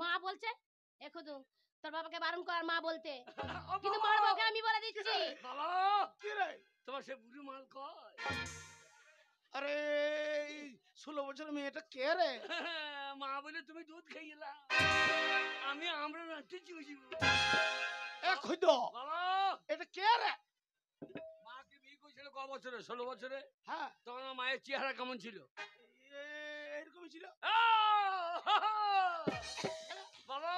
মা বলছে এখনো তোর বাবাকে বারণ কর মা বলতে, কিন্তু মারবো ওকে আমি বলে দিচ্ছি। বাবা কি রে? তোমার সে বুড়ি মাল কয়? আরে 16 বছরের মেয়েটা কে রে? মা বলে তুমি দুধ খাইলা, আমি আমরা রাতে চুষিব। এ খুদ বাবা এটা কে রে? মাকে বিয়ে করেছিল ক বছরে? 16 বছরে। হ্যাঁ তখন আমার মায়ের চেহারা কেমন ছিল? এরকমই ছিল। বাবা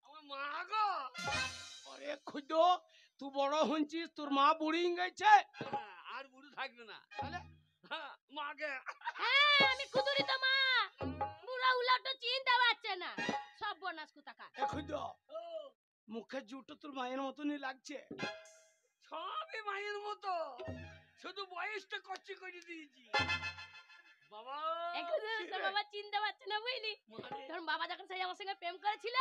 আমার মা গো। আরে খুদ তুই বড় হচ্ছিস, তোর মা বুড়ি গেছে, আর বুড়ো থাকবে না তাহলে মাকে। হ্যাঁ আমি কুদুরি তো মা, বুড়া উলাটো চিনতে পারছে না, সব বনাস কুতাকা। এ খুদ মুখের জুটো তোর মায়ের মতনই লাগছে। সবই মায়ের মতো, শুধু বয়সটা কচ্ছি করে দিয়েছি। বাবা এখন তোর বাবা চিনতে পারছে না বুঝলি? তোর বাবা যখন সেই আমার সঙ্গে প্রেম করেছিল,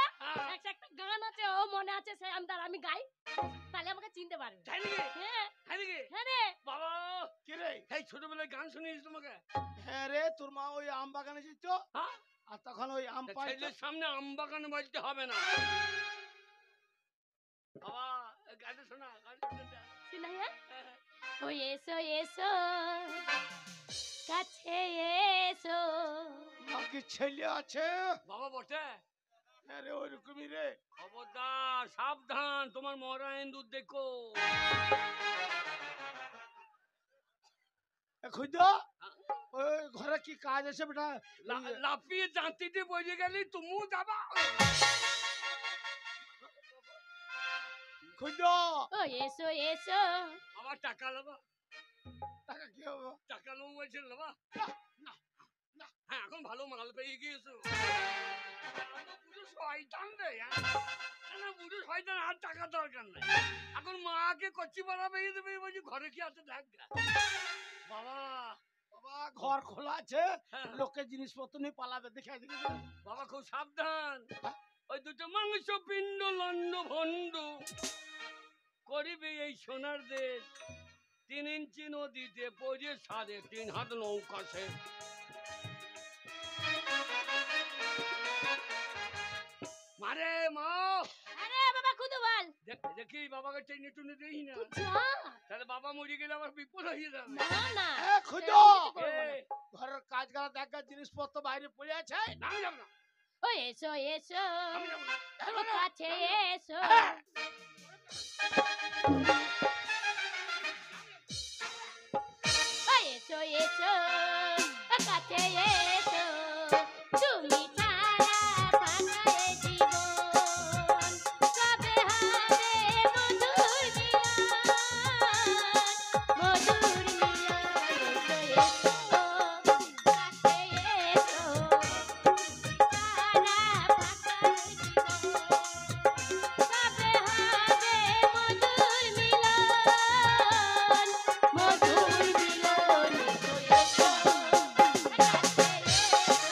একটা গান আছে ও মনে আছে, সেই আমি গাই, তাহলে আমাকে চিনতে পারবে। তাই নাকি? হ্যাঁ তাই নাকি? হ্যাঁ রে বাবা কি রে? এই ছোটবেলায় গান শুনিয়েছি তোমাকে? হ্যাঁ রে, তোর মা ওই আম বাগানে যেত, হ্যাঁ আর তখন ওই আম পাড়তো। ছেলের সামনে আম বাগানে বলতে হবে না। বাবা গানটা শোনা, গানটা শোনা। শুনা হ্যাঁ ও এসো এসো কাছে এসো। বাকি ছেলে আছে বাবা বটে। হ্যাঁ রে, ওইরকমই রে। খবরদার সাবধান, তোমার মরা ইন্দুর দেখো। খুদ ওই ঘরে কি কাজ আছে বেটা? লাফিয়ে জাঁতিতে বসে গেলি তুমিও যাবা। খুদ ও এসো এসো। আমার টাকা নেবা? টাকা কি হবে? টাকা নেবো বলছিল নেবা? হ্যাঁ এখন ভালো মাল পেয়ে গিয়েছো। বুড়ো শয়তান রে, না বুড়ো শয়তান, আর টাকা দরকার নাই। এখন মাকে কচ্ছি পাড়া পেয়ে দেবে, বলছি ঘরে কি আছে দেখ। বাবা বাবা ঘর খোলা আছে, লোকের জিনিসপত্র নিয়ে পালাবে, দেখে দেখে। বাবা খুব সাবধান, ওই দুটো মাংস পিণ্ড লন্ড ভন্ড করিবে এই সোনার দেশ। 3 ইঞ্চি নদীতে পড়ে 3.5 হাত নৌকা সে। মারে মা। আরে বাবা কুদু বল। দেখি বাবাকে টেনে টুনে দেই না, যা তাহলে বাবা মরে গেলে আবার বিপদ হয়ে যাবে। না না এ খুদ ঘরের কাজ করা দেখা জিনিসপত্র বাইরে পড়ে আছে। আমি যাব না, ও এসো এসো আমি যাব না। কাছে এসো। ও এসো এসো কাছে এসো, তুমি ছাড়া ফাঁকা এ জীবন, কবে হবে মধুর মিলন, মধুর মিলন। এসো এসো কাছে এসো, ছাড়া ফাঁকা এ জীবন, কবে হবে মধুর মিলন, মধুর মিলন। এসো এসো কাছে এসো।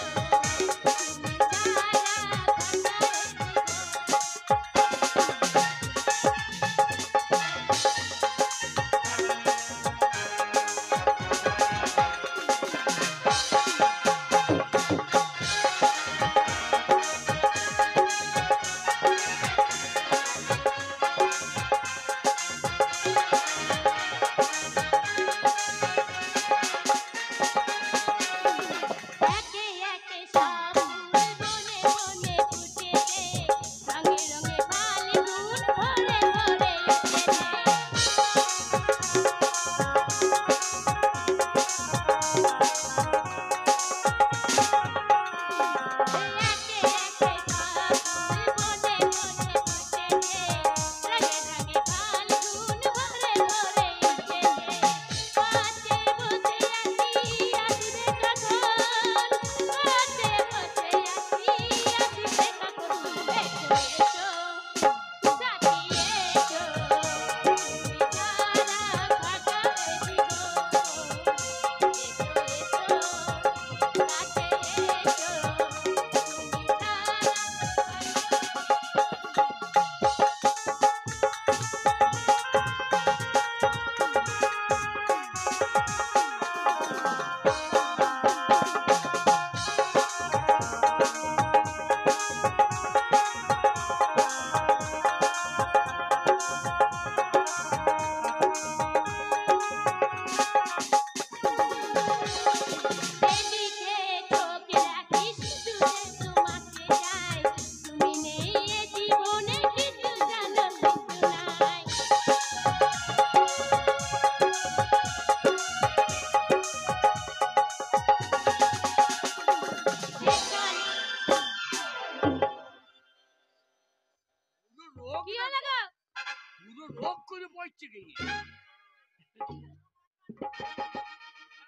করছি কি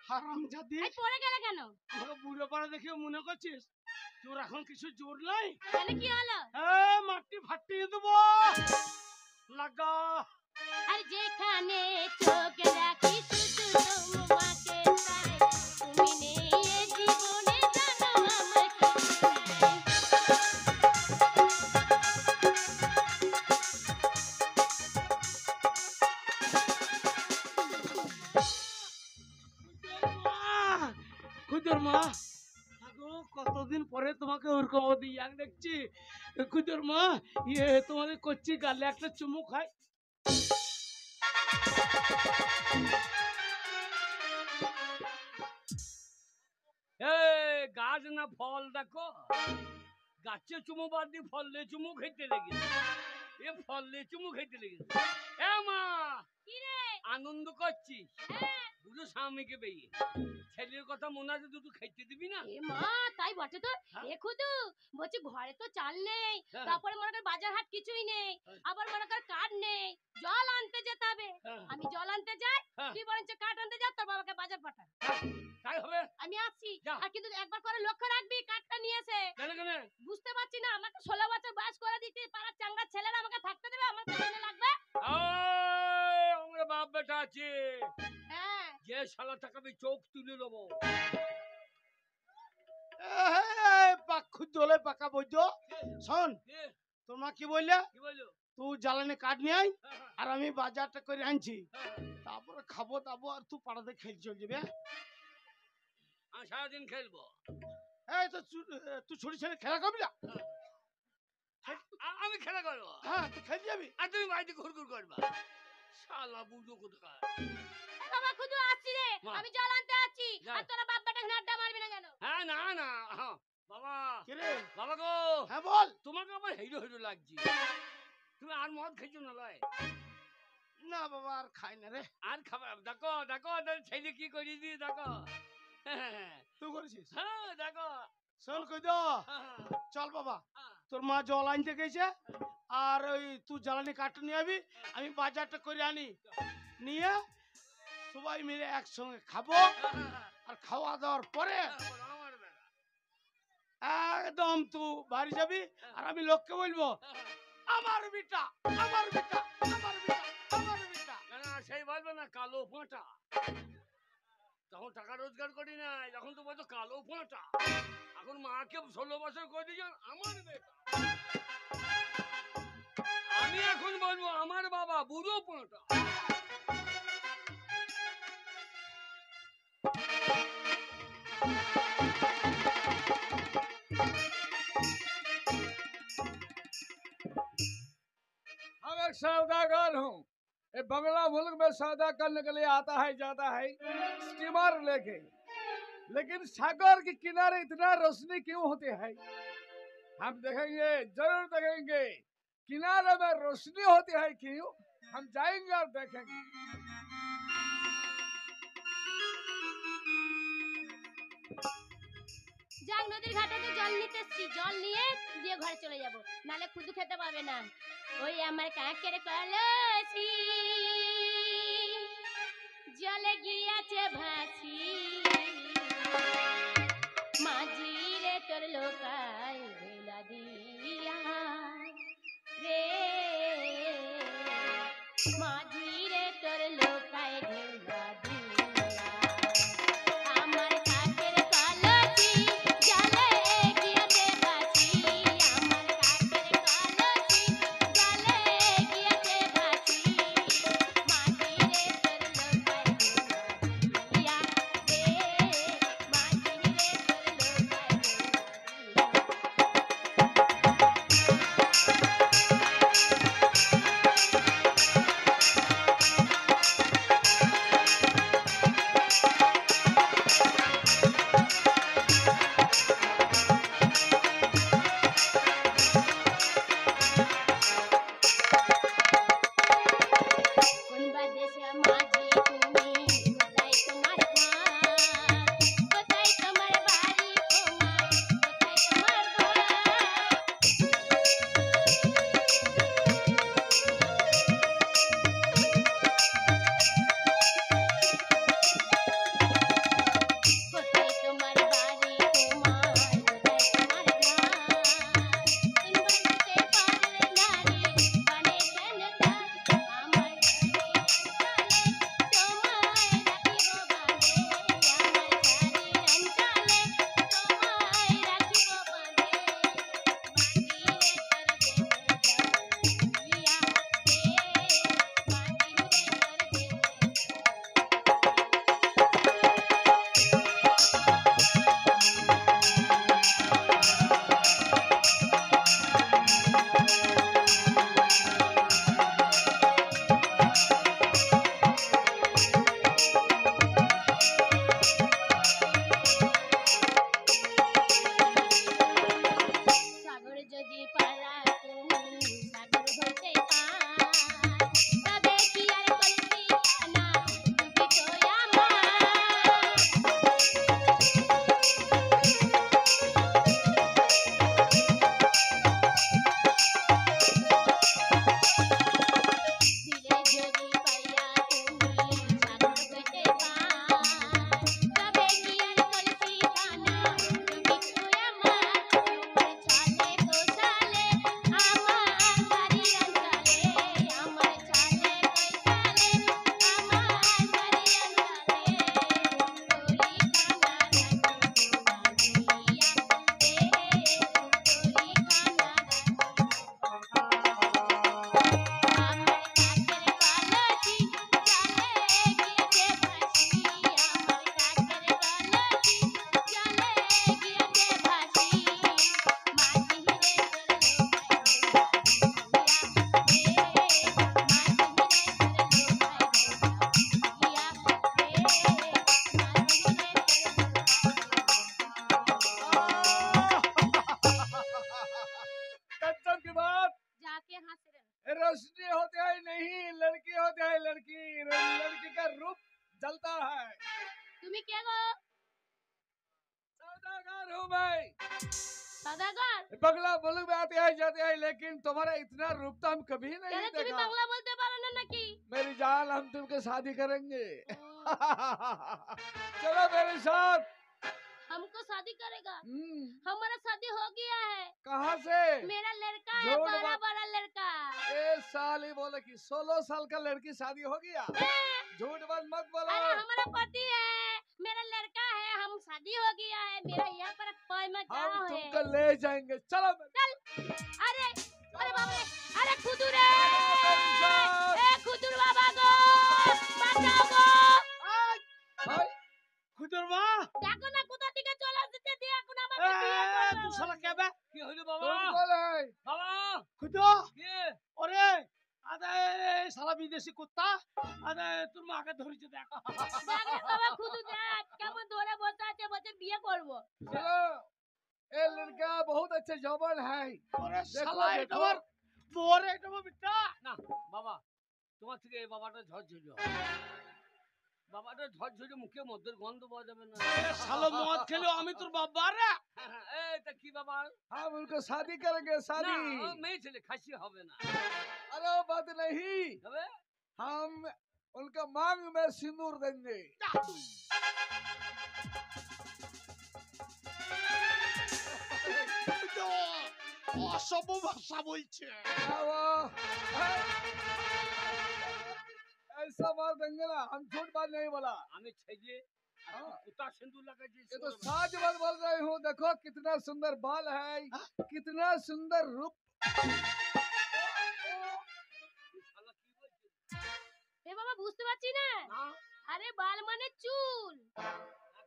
হারামজাদি, এই পড়ে গেলে কেন? আমাকে বুড়ো পাড়া দেখে মনে করছিস তোর এখন কিছু জোর নাই? তাহলে কি হলো? মাটি ফাটিয়ে দেবো, লাগা। আর যেখানে চোখ রাখি শুধু তোমাকে চাই, তুমি নেই এ জীবনে, জানো আমার কি খুদর মা, আগো কতদিন পরে তোমাকে ওরকম ইয়াং দেখছি। খুদর মা, তোমাদের করছি গালে একটা চুমু খাই। গাছ না ফল দেখো, গাছে চুমু বাদ দিয়ে ফললে চুমু খেতে লেগেছে, এ ফললে চুমু খেতে লেগেছে। এ মা, কি রে? আনন্দ করছিস? হ্যাঁ। বুঝো স্বামীকে পেয়ে ছেলের কথা মনে আছে, দুটো খেতে দিবি না? এ মা, তাই বটে তো। হ্যাঁ। এ খুদু, বলছি ঘরে তো চাল নেই, হ্যাঁ। তারপরে মনে কর বাজার হাট কিছুই নেই, হ্যাঁ। আবার মনে কর কাঠ নেই, জল আনতে যেতে হবে। হ্যাঁ। আমি জল আনতে যাই, হ্যাঁ। তুই বরঞ্চ কাঠ আনতে যা, তোর বাবাকে বাজার পাঠা। তাই হবে। আমি আসছি। যা। আর কিন্তু একবার করে লক্ষ্য রাখবি কাঠটা নিয়ে এসে। কেন কেন? বুঝতে পারছি না, আমাকে 16 বছর বয়স করে দিতে পাড়ার চাঙ্গা ছেলেরা আমাকে থাকতে দেবে, আমার পেছনে লাগবে। আমরা বাপ বেটা আছে, হ্যাঁ। যে শালা টাকাবে চোখ তুলে দেবো। পাক্ষু দোলে পাকা বৈদ্য, শোন, কি তোর মা কি বললে? কি বললো? তুই জ্বালানি কাঠ নিয়ে আয়, হ্যাঁ, হ্যাঁ, আর আমি বাজারটা করে আনছি, হ্যাঁ। তারপরে খাবো দাবো, আর তুই পাড়াতে খেল চল যাবে। আমি সারাদিন খেলবো। তুই ছুটি ছেলে খেলা করবি না? আমি খেলা করবো, হ্যাঁ, তুই খেলতে যাবি। আর তুমি বাড়িতে ঘুরঘুর করবা। শালা বুঝো কোথাকার। এ বাবা খুদু, আসছি রে, মা। আমি জল আনতে আসছি। যা। আর তোরা বাপ বেটা এখানে আড্ডা মারবি না কেন? হ্যাঁ, না না, হ্যাঁ, বাবা, কে রে? বাবা গো, হ্যাঁ বল। তোমাকে আমার হিরো হিরো লাগছে। তুমি আর মদ খেয়েছো না লয়? না বাবা, আর খাই না রে। আর খাবার দেখো, দেখো তোর ছেলে কি করে দিয়ে দেখো। তুই করেছিস? হ্যাঁ, দেখো। শোন কই দো, হ্যাঁ, চল বাবা, হ্যাঁ। তোর মা জল আনতে গেছে, আর ওই তুই জ্বালানি কাঠটা নিয়ে আবি, আমি বাজারটা করে আনি, নিয়ে সবাই মিলে একসঙ্গে খাবো, আর খাওয়া দাওয়ার পরে আমার বেটা। একদম তুই বাড়ি যাবি, আর আমি লোককে বলবো আমার বিটা, আমার বিটা, আমার বিটা, আমার বিটা। না না, সেই বলবে না কালো ফোঁটা, তখন টাকা রোজগার করি না, যখন তো বলছো কালো ফোঁটা। এখন মাকে 16 বছর করে দিয়েছ আমার বেটা, আমি এখন বলবো আমার বাবা বুড়ো ফোঁটা। हम एक सौदागर हूँ। ये बंगला मुल्क में सौदा करने के लिए आता है, जाता है स्टीमर लेके, लेकिन सागर के किनारे इतना रोशनी क्यों होती है? हम देखेंगे, जरूर देखेंगे किनारे में रोशनी होती है क्यों, हम जाएंगे और देखेंगे। যাক, নদীর ঘাটে তো জল নিতে এসছি, জল নিয়ে দিয়ে ঘরে চলে যাব, নালে খুদু খেতে পাবে না। ওই আমার কাকের কলসি জলে গিয়াছে ভাসি, মাঝি রে তোর লোকাই ভেলা দিয়া রে, মাঝি রে তোর লোকাই ভেলা দিয়া, আমার কাকের কলসি জলে গিয়াছে ভাসি, আমার কাকের কলসি জলে গিয়াছে ভাসি, মাঝি রে তোর লোকাই ভেলা দিয়া রে, মাঝি রে তোর লোকাই ভেলা দিয়া। কে গো? सौदागर हूँ मैं। সদাগর? बंगला मुल्क में आते हैं जाते हैं, लेकिन तुम्हारा इतना रूप तो हम कभी नहीं কেন তুমি देखा। বাংলা বলতে পারো না নাকি? मेरी जान, हम तुमके शादी करेंगे। चलो मेरे साथ। हमको शादी करेगा? हम्म, हमारा शादी हो गया है। कहाँ से? मेरा लड़का है, झूठ बड़ा बात। बड़ा लड़का। 1 साल ही बोले कि 16 साल का लड़की शादी हो गया। झूठ बात मत बोलो। अरे हमारा पति है, मेरा लड़का है, हम शादी हो गया है, मेरा यहाँ पर पाई में हम गाँव है। तुमको ले जाएंगे, चलो चल। अरे अरे बाबा रे, अरे खुदुरे, ए खुदुर बाबा गो, বাঁচাও গো। भाई। খুদর মা দেখো না কোথা থেকে চলে আসছে, দিয়ে এখন এ, আমাকে বিয়ে করবে। তুই শালা কে বে? কি হলো तुम বাবা? कौन है? বাবা খুদো কে? ওরে আদে শালা বিদেশি কুত্তা আদে তোর মাকে ধরেছে দেখ দেখ রে বাবা খুদু দেখ কেমন ধরে বসে আছে, বলছে বিয়ে করবো। चलो, ये लड़का बहुत अच्छा जवान है। ওরে দেখো, শালা দেখো। এটা আমার বরে এটা আমার বিটা না বাবা, তোমার থেকে এই বাবাটা ঝরঝরি হবে। বাবাটা ঝরঝরি, মুখে মদের গন্ধ পাওয়া যাবে না। শালো মদ খেলো আমি তোর বাবা রে এই তা কি বাবা? हम उनको शादी करेंगे, না शादी। মেয়ে ছেলে খাসি হবে না। अरे बात नहीं, হবে? हम उनका मांग में सिंदूर देंगे। অসভ্য ভাষা বলছে क्या वो? हैं? ऐसा बात देंगे ना, हम झूठ बात नहीं बोला। আমি ছেলে কুতা সিন্দুর লাগাইছি। ये तो सच बात बोल रही हूँ। देखो कितना सुंदर बाल है, कितना सुंदर रूप। শালা কি বলছিস? এ বাবা বুঝতে পারছি না। না আরে বাল মানে চুল।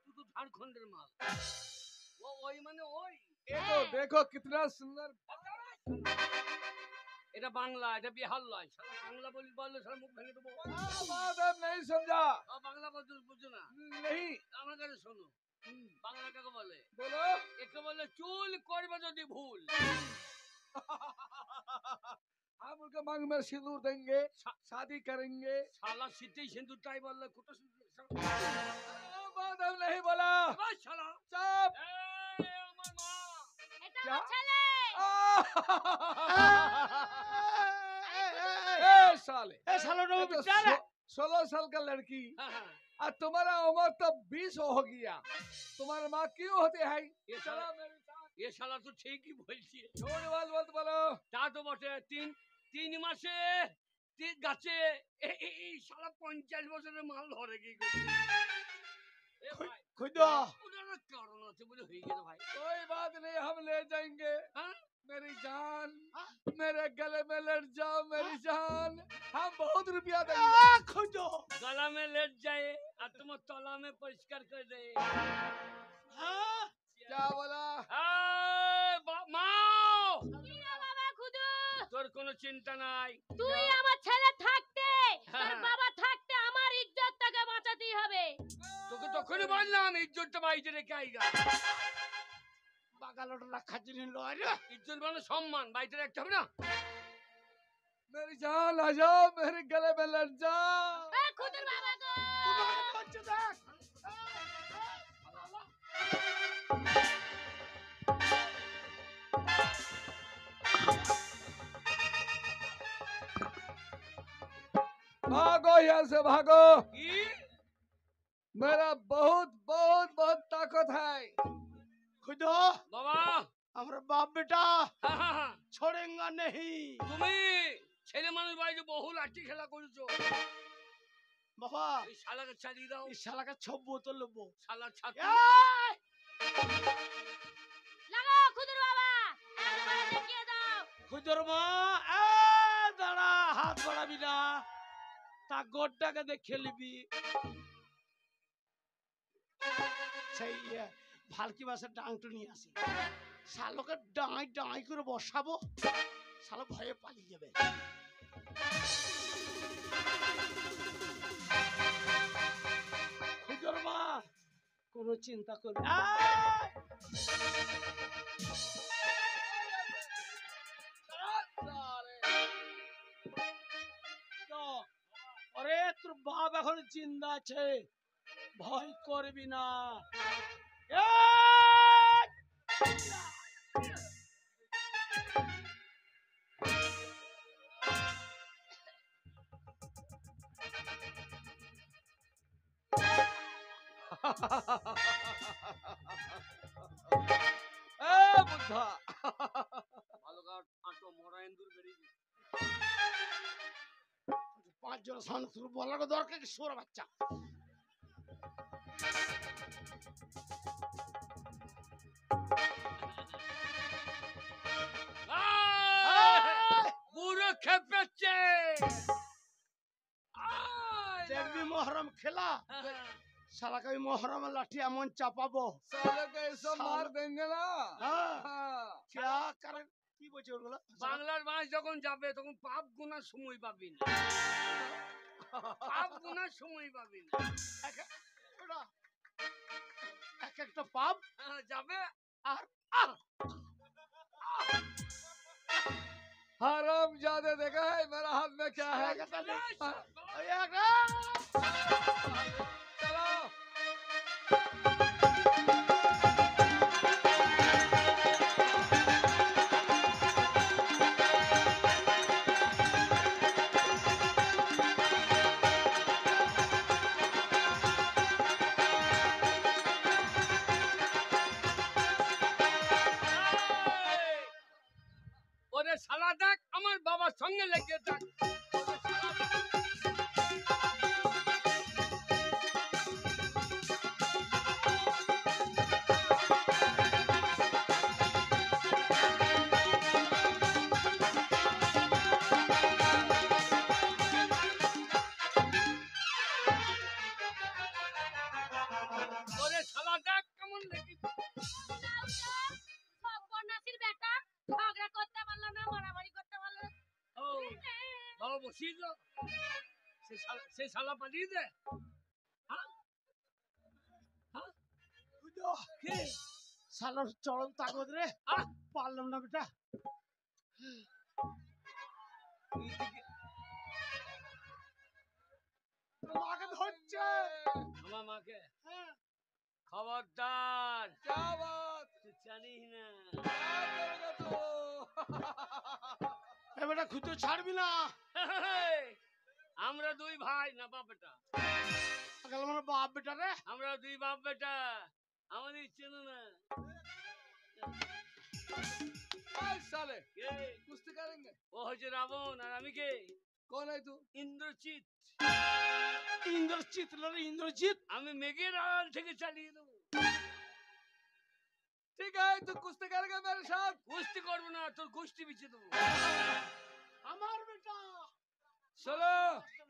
তুই তো ঝাড়খণ্ডের মাল। ওই মানে ওই। ये तो देखो कितना सुंदर। এটা বাংলা, এটা বিহার লয়। শালা বাংলা বললে শালা মুখ ভেঙে দেবো। बात अब नहीं समझा। বাংলা বুঝো না। नहीं। আমার কাছে শোনো, বাংলা কাকে বলে? बोलो। একে বলে চুল করবে যদি ভুল। हम उनका मांग में सिंदूर देंगे, शादी करेंगे। শালা শীতেই সিন্দুরটাই বললে কুটা সিন্দুর। बात अब नहीं बोला। শালা चुप। এই আমার মা। এটা क्या? আমার ছেলে। ए साले, এ শালো নো ये तो বিটা রে 16 साल का लड़की, হ্যাঁ, হ্যাঁ। और तुम्हारा उम्र तो 20 हो गया। तुम्हारी माँ क्यों होती है? ये चलो साला- मेरे साथ। এ শালা তো ঠিকই বলছি। झूठ बात मत बोलो। তা তো বটে। তিন মাসে তিন গাছে এই শালা 50 বছরের মাল ধরে কি করে? এ ভাই, খুদো ওনার কারণ আছে বলে হয়ে গেল ভাই। कोई बात नहीं, हम ले जाएंगे। हाँ? मेरी जान, मेरे गले में लड़ जाओ मेरी जान, हम बहुत रुपया देंगे। খুদো गला में लेट जाए और तुम तला में परिष्कार कर दे। क्या बोला? মাও, কি রে বাবা খুদু? তোর কোনো চিন্তা নাই। তুই আমার ছেলে থাকতে, তোর হ্যাঁ। বাবা থাকতে আমার ইজ্জতটাকে বাঁচাতেই হবে। তোকে তখনই বললাম ইজ্জতটা বাড়িতে রেখে আইগা। বাগালটা রাখার জন্য লয় রে ইজ্জত মানে সম্মান, বাড়িতে রাখতে হবে না। मेरी जान आ जाओ, मेरे गले में लड़ जाओ। এ খুদুর বাবা গো। করছে দেখ भागो यहाँ से भागो। কি? मेरा बहुत बहुत बहुत ताकत है। খুদো বাবা, আমরা বাপ বেটা হা, হা, হা। छोड़ेंगा नहीं তুমি ছেলে মানুষ বাড়িতে বহু লাঠি খেলা করেছো। বাবা এই শালাকে ছাড়িয়ে দাও। এই শালাকে 6 বোতল নেবো শালা ছাত্র। এই! লাগাও খুদুর বাবা, একবারে দেখিয়ে দাও। খুদর মা দাঁড়া হাত বাড়াবি না তা গোটটাকে দেখে নিবি সেই ভালকি বাসের ডাংটু নিয়ে আসি শালোকে ডাঁই ডাঁই করে বসাবো শালো ভয়ে পালিয়ে যাবে খুদর মা কোনো চিন্তা করবি না। আরে তোর বাপ এখন জিন্দা আছে ভয় করবি না। এই! বুদ্ধা ভালো কাঠ আটো মরা এন্দুর বেরিয়ে 5 জন সামনে শুরু বলার দরকার কি সোরা বাচ্চা। পুরো খেপেছে দেখবি মহরম খেলা, শালা কই মহরম লাঠি এমন চাপাবো। साले को ऐसा मार देंगे ना। হ্যাঁ हाँ। क्या করে কি বলছে ওগুলো? বাংলার মাস যখন যাবে তখন পাপ গুনার সময় পাবি না, পাপ গুনার সময় পাবি না। ওরা এক একটা পাপ যাবে আর हराम ज्यादा देखा है मेरा हाथ में क्या है? चलो ওরে শালা দেখ আমার বাবার সঙ্গে লেগে থাক। ওরে শালা দেখ কেমন লেগে সর্বনাশীর বেটা ঝগড়া করতে পারলো না, মারামারি করতে পারলো না। ও বাবা বসিয়ে দাও, সে শালা পাঠিয়ে দে। কে শালার চরম তাকত রে, আহ! পারলাম না বেটা। মাকে ধরছে। আমার মাকে হ্যাঁ। খবরদার, क्या बात? তুই জানিস না क्या करेगा तू? এ বেটা খুঁজে ছাড়বি না। আমরা দুই ভাই না বাপ বেটা, গেল আমার বাপ বেটা রে। আমরা দুই বাপ বেটা, আমাদের চেনো না। आए साले কে? कुश्ती करेंगे। ও হচ্ছে রাবণ আর আমি কে? कौन है तू? ইন্দ্রজিৎ। ইন্দ্রজিৎ রে, ইন্দ্রজিৎ। আমি মেঘের আড়াল থেকে চালিয়ে দেবো। ठीक है तू कुश्ती करेगा मेरे साथ। কুস্তি করবো না, তোর গোষ্ঠী বিছিয়ে দেবো। আমার বেটা। सुनो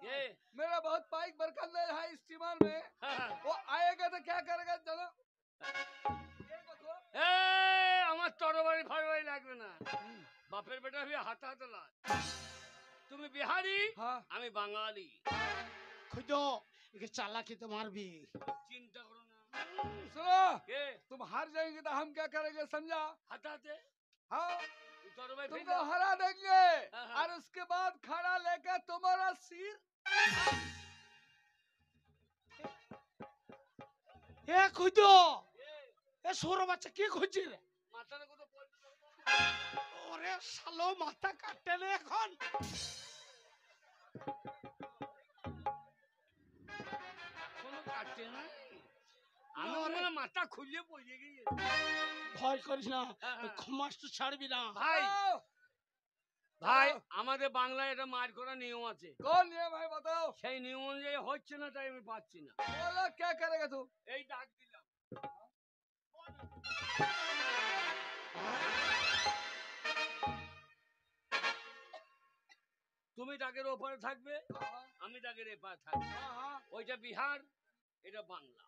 কে? मेरा बहुत पाइक बरकंद है स्टीमर में, হ্যাঁ। वो आएगा तो क्या करेगा चलो। ये देखो আমার তরবারি ফরবারি লাগবে না, বাপের বেটা হয়ে হাতে হাতে লাগ। তুমি বিহারি, हाँ আমি বাঙালি, খুঁজো একে চালাকিতে মারবি। চিন্তা করো না। सुनो কে? तुम हार जाएंगे तो हम क्या करेंगे समझा। হাতে হাতে हाँ তুই তরবারি तुमको ফেলে हरा देंगे हाँ। और उसके बाद खड़ा लेकर तुम्हारा सिर। এ খুঁজো, এ সৌর বাচ্চা কি খুঁজছি রে? মাথার কথা বলতে ওরে শালো মাথা কাটতে রে এখন। কোনো কাটছে না, আমি মনে হয় মাথা খুলে পড়ে গিয়ে। ভয় করিস না, হ্যাঁ। ক্ষমাস তো ছাড়বি না। ভাই आओ। ভাই आओ। আমাদের বাংলায় এটা মার করার নিয়ম আছে, कौन है भाई बताओ। সেই নিয়ম অনুযায়ী হচ্ছে না, তাই আমি পাচ্ছি না। बोलो क्या करेगा तू। এই ডাক দিলাম। তুমি ডাকের ওপারে থাকবে, हाँ আমি ডাকের এপারে থাকবো। हाँ हाँ ওইটা বিহার, এটা বাংলা,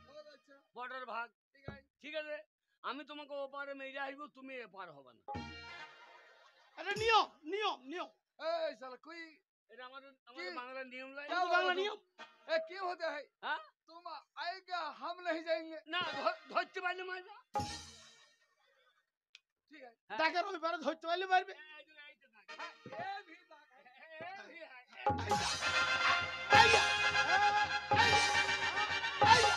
बहुत अच्छा বর্ডার ভাগ। ठीक है। ঠিক আছে, আমি তোমাকে ওপারে মেরে আসবো, তুমি এপার হবে না। আরে নিয়ম নিয়ম নিয়ম, ए साला कोई এটা আমাদের কি? বাংলার নিয়ম লাই। क्या বাংলা बोला নিয়ম। तुम? ए क्यों होता है। হ্যাঁ तुम आएगा हम नहीं जाएंगे। না, ধরতে পারলে মারবা। ठीक है। হ্যাঁ। ডাকের ওই পারে ধরতে পারলে মারবে। এইটা ডাক। हाँ, ये भी दाग है। এই, এই, এই। আইয়া, আইয়া, আইয়া, আইয়া।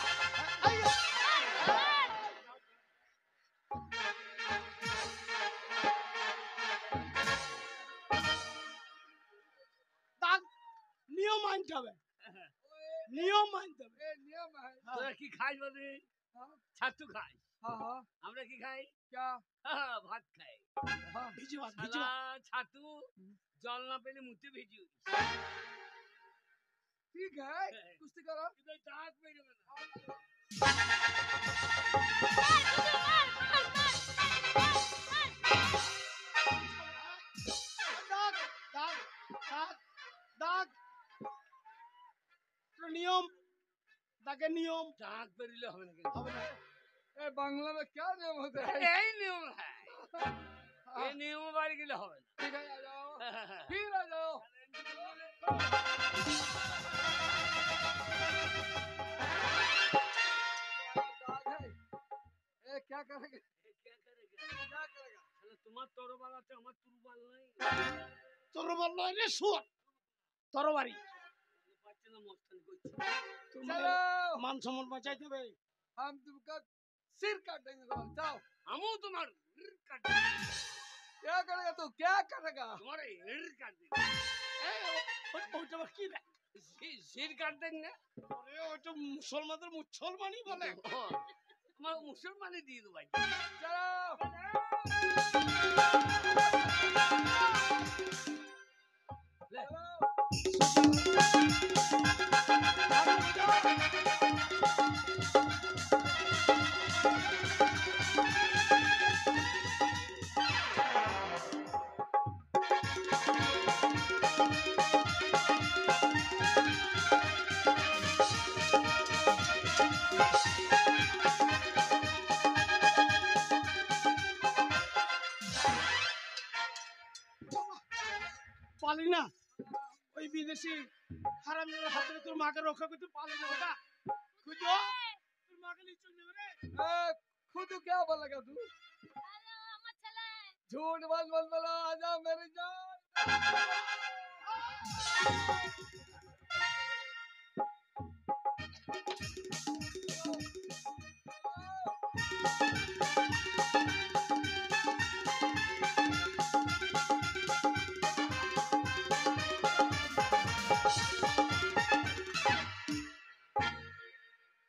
মানতে হবে, নিয়ম মানতে হবে। ये नियम है। হ্যাঁ। তোরা কি খাই বলে? हाँ ছাতু খাই। हाँ हाँ, আমরা কি খাই? क्या? ভাত খাই। हाँ ভিজি ভাত, ভিজি শালা ভাত। ছাতু জল না পেলে মুতে ভিজি। ठीक है, कुश्ती करो। কিন্তু দাঁত বেরোবে না। দাগ, দাগ, দাগ, দাগ। এটা নিয়ম, দাগের নিয়ম দাঁত বেরোলে হবে না কিন্তু। হবে না। ए बांग्ला में क्या नियम होता है? এই নিয়ম হ্যাঁ, এই নিয়ম বাড়ি গেলে হবে না। ठीक है, आ जाओ, फिर आ जाओ। दाग है। ए क्या करेंगे? क्या करेगा? শালা তোমার তরবাল আছে, আমার তুরবাল নাই। তরবারি নয় রে শুয়োর, তরবারি। পাচ্ছে না মস্তানি করছে। তোর चलो, মান সম্মান বাঁচাইতে হবে। हम तुमका सिर काटेंगे तुम्हारा। जाओ। আমিও তোমার কাট क्या करेगा तू? क्या करेगा? তোমার কাট ওইটা আবার কি রে? শির কাট দেন না। ওরে ওইটা মুসলমানদের মুসলমানই বলে। আমার মুসলমানে দিয়ে দেবো ভাই। चलो। পালি না, ওই বিদেশি হারামির হাত থেকে তোর মাকে রক্ষা করতে পারলি না ওটা। খুঁজো, তোর মাকে নিয়ে চলে যাবে রে। खुद क्या बोलेगा तू? আমার ছেলে झूठ मत बोल बोलो, आजा मेरी जान।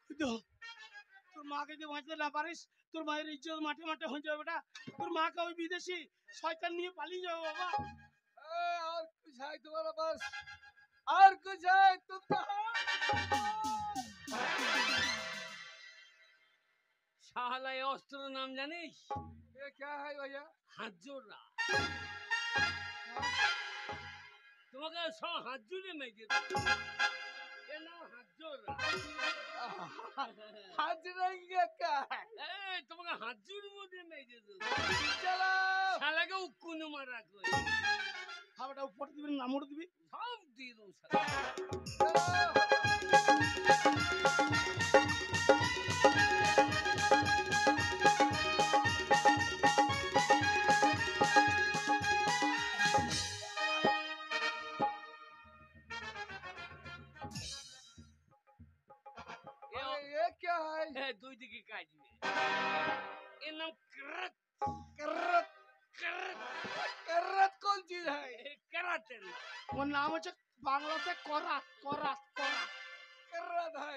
খুঁজো, তোর মাকে যে বাঁচতে না পারিস, তোর মায়ের ইজ্জত মাঠে মাঠে হয়ে যাবে বেটা। তোর মাকে ওই বিদেশি শয়তান নিয়ে পালিয়ে যাবে বাবা। और कुछ है तुम्हारे पास? और कुछ है तुम कहो? শালা এই অস্ত্রের নাম জানিস? ये क्या है भैया? হাজরা। তোমাকে সব হাত জুড়ে মেজে দেবো। এর নাম হাজরা। हाजरेंगे क्या है? এই তোমাকে হাত জুড়বো দিয়ে মেজে দেবো। चलो। শালাকে উকুনো মারা কই। খাবারটা উপরে দিবি না নামড় দিবি? সব দিয়ে দেবো শালা। अरे ये क्या है? দুই দিকে কাটবে। এর নাম করত। करत। করত। करत कौन चीज है? করাতে না। ওর নাম হচ্ছে বাংলাতে করাত, করাত, করাত। करत है।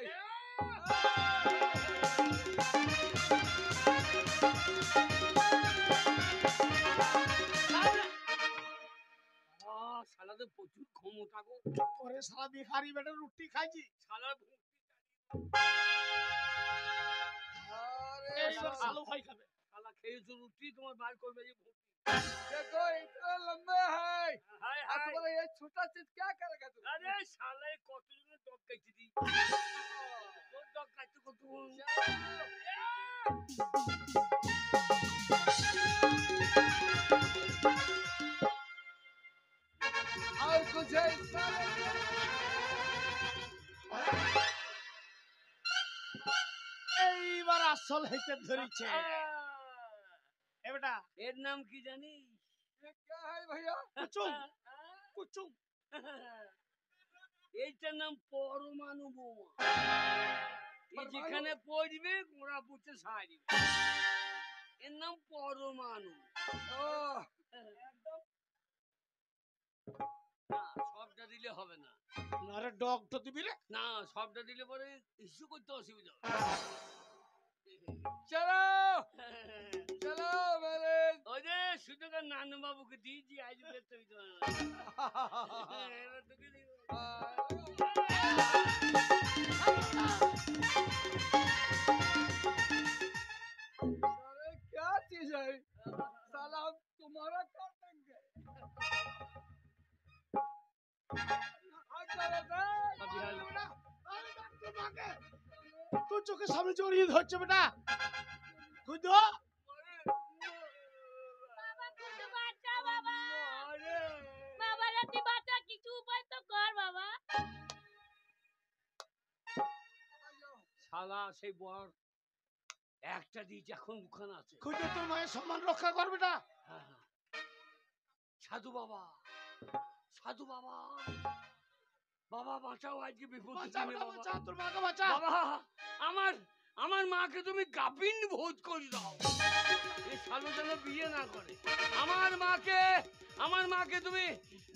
শালাদের প্রচুর ক্ষমতা গো। ওরে সারা বিহারি বেটা রুটি খাইছি। শালার अरे এইবার আলু ভাই খাবে। শালা খেয়েছো রুটি তোমার বার করবে যে ভুটি। देखो इतना लंबे है। হাই और হাই। तुम्हारा ये छोटा चीज क्या करेगा तू? আরে শালা এই কতজনের ডগ কেটে দি। তোর ডগ কাটতে কত और कुछ है इसका? এইবার আসল হইতে ধরেছে। এ বেটা এর নাম কি জানিস? ये क्या है भैया? কুচুম, কুচুম। এইটার নাম পরমাণু বোমা। এই যেখানে পড়বে গোড়া পুঁতে সারিবে। এর নাম পরমাণু। ओह, না সবটা দিলে হবে না। আরে ডগ তো দিবি রে। না সবটা দিলে পরে ইস্যু করতে অসুবিধা হবে। চলো চলো মেরে ওই যে সুযোগের নানু বাবুকে দিয়েছি আজ বেরতে দিতে পারবে না। এবার তোকে দিব। अरे क्या चीज है साला हम तुम्हारा कर देंगे তোর চোখের সামনে জড়িয়ে ধরছে বেটা। খুঁজো বাবা খুঁজে বাঁচা বাবা। বাবা রাতি বাঁচা কিছু উপায় তো কর বাবা। শালা সেই বর একটা দিয়েছে এখন দুখানা আছে। খুঁজো, তোর মায়ের সম্মান রক্ষা কর বেটা। হ্যাঁ, হ্যাঁ। সাধু বাবা, সাধু বাবা, বাবা বাঁচাও আজকে বিপদ বাঁচা দিনে বেটা, বাবা। বাঁচা, তোর মাকে বাঁচা। বাবা আমার আমার মাকে তুমি গাভিন ভোজ করে দাও। এই শালো যেন বিয়ে না করে। আমার মাকে তুমি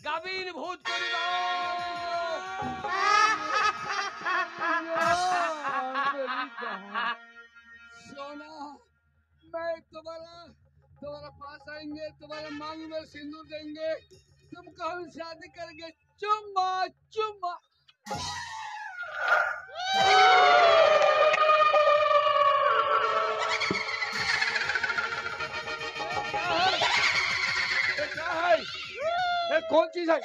গাভিন ভোজ করে দাও। सोना मैं तुम्हारा पास आएंगे तुम्हारे मांग में सिंदूर देंगे तुमको हम शादी करेंगे चुम्मा चुम्मा ये क्या है ये कौन चीज है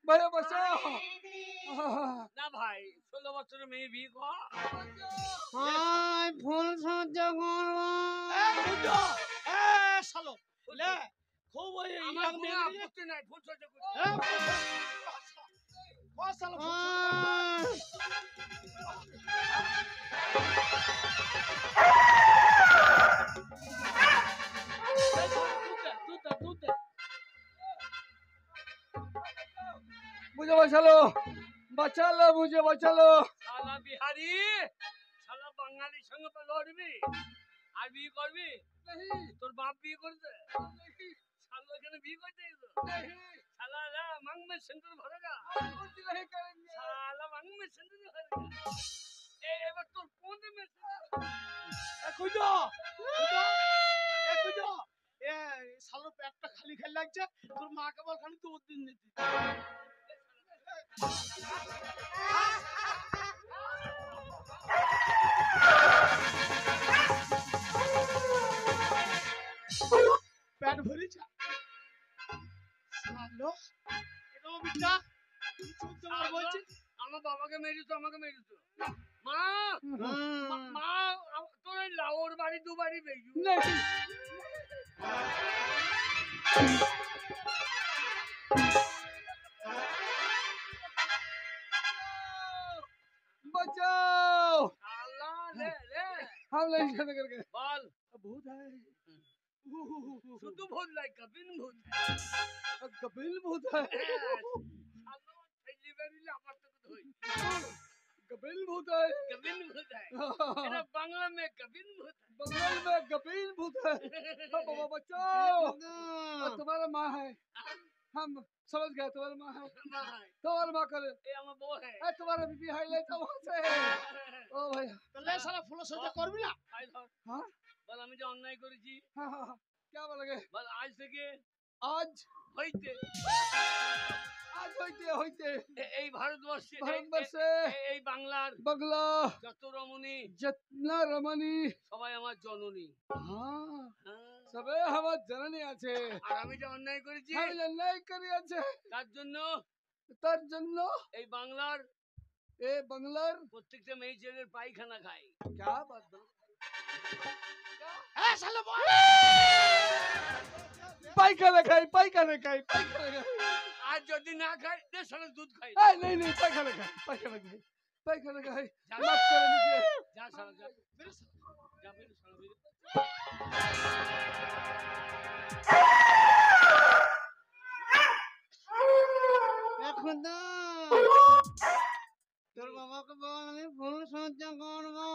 भैया बचाओ না ভাই 16 বছরের মেয়ে বিয়ে কর। ফুল সজ্জা করবো। খুঁজো শালো লে খুব ওই আমার ইয়াং কোনো মেয়ে নিয়ে- আপত্তি নাই ফুল সজ্জা করতে। কর শালো, ফুল সজ্জা। দুধ দে। मुझे बचा लो मुझे बचा लो শালা বিহারি, শালা বাঙালির সঙ্গে তো লড়বি আর বিয়ে করবি? তোর বাপ বিয়ে করছে? শালা এখানে বিয়ে করতে এসো? শালা রা মাং মে সিন্দুর ভরেগা। শালা মাং মে সিন্দুর ভরেগা। এবার তোর কোন মে খুঁজো এ শালোর পেটটা খালি খালি লাগছে। তোর মাকে বল খালি দুধ দিন দিতে। পেট ভরেছে শালো। এটাও মিথ্যা। চুপ তোমার বলছি। আমার বাবাকে মেরেছো আমাকে মেরেছো। মা মা তোর এই লাউর বাড়ি দুবারই বেজু। नहीं बचाओ শালা লে লে हम नहीं शादी करके বল ভূত है শুধু ভূত নাই কবিন ভূত। कपिल भूत है শালা ছেলে বেরিলে আমার তো ধই। कपिल भूत है कबिन भूत है। मेरा बांग्ला में कबिन भूत है। बंगाल में कपिल भूत है बाबा बचाओ और तुम्हारा माँ है हम समझ गए तुम्हारा माँ है माँ है। तुम्हारा माँ करे ये আমার বউ है। तुम्हारा बीबी है ले तो वहाँ से ओ भैया তাহলে শালা ফুল সজ্জা করবি না? আয় ধর। हाँ বল আমি যে অন্যায় করেছি हाँ हाँ हाँ। क्या बोलोगे বল আজ থেকে आज হইতে আজ হইতে হইতে এই ভারতবর্ষে ভারতবর্ষে এই বাংলার বাংলা যত রমণী जितना रमणी সবাই আমার জননী। हाँ হ্যাঁ। सबे हमार जननी আছে আর আমি যে অন্যায় করেছি আমি অন্যায় করি আছে তার জন্য তার জন্য এই বাংলার এ বাংলার প্রত্যেকটা মেয়ে ছেলের পায়খানা খাই। क्या बात बोल এ শালা বল পায়খানা খাই আর যদি না খাই দেড় সালে দুধ খাই। এই नहीं नहीं পায়খানা খাই যা মাফ করে দিজিए যা সারা যা বেরো শালা। যা বেরো সারা বেরো। খুদা তোর বাবাকে বল আমি ফুল সজ্জা করবো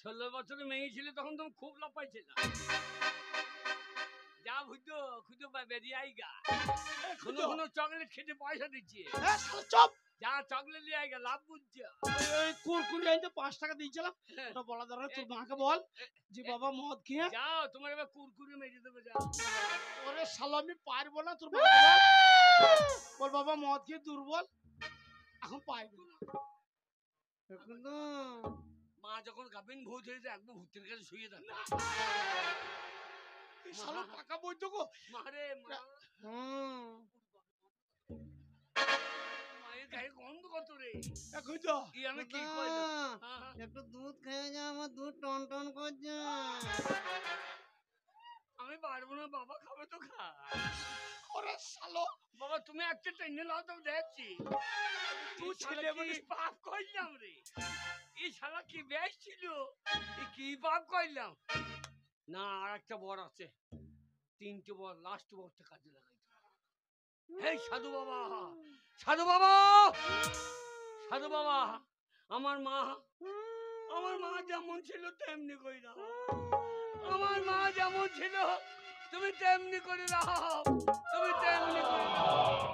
16 বছরের মেয়ে ছিল তখন তুমি খুব লাফাইছিল। যা খুঁজো খুঁজো বেরিয়ে আইগা। কোনো চকলেট খেতে পয়সা দিচ্ছি। এ শালা চুপ যা চকলেট নিয়ে আইগা লাভ বুঝছো। ওই কুরকুরি আনতে 5 টাকা দিয়েছিলাম ওটা বলা দরকার তোর মাকে বল যে বাবা মদ খেয়ে যাও তোমার এবার কুরকুরে মেরে দেবে যাও। ওরে শালা আমি পারবো না তোর মাকে বল বাবা মদ খেয়ে দুর্বল এখন পারবো না খুদা মা যখন গাবিন ভূত হয়ে যায় একদম ভূতের কাছে শুয়ে থাকে। এই শালা পাকা বইতো গো মারে মা মায়ের গায়ে গন্ধ কত রে। এখন তো কি আমি কি কইলাম। একটু দুধ খেয়ে যা আমার দুধ টন টন করছে আমি পারবো না বাবা খাবে তো খা। ওরে শালো বাবা তুমি একটা টেনে নাও তো দেখছি। তুই ছেলে মানুষ পাপ কইলাম রে। এই শালা কি বেশ ছিল কি পাপ কইলাম। না আর একটা বর আছে 3টে বর লাস্ট বরটা কাজে লাগাইতে। এই সাধু বাবা সাধু বাবা সাধু বাবা আমার মা যেমন ছিল তেমনি কইরা আমার মা যেমন ছিল তুমি তেমনি করে রাখো তুমি তেমনি করে রাখো।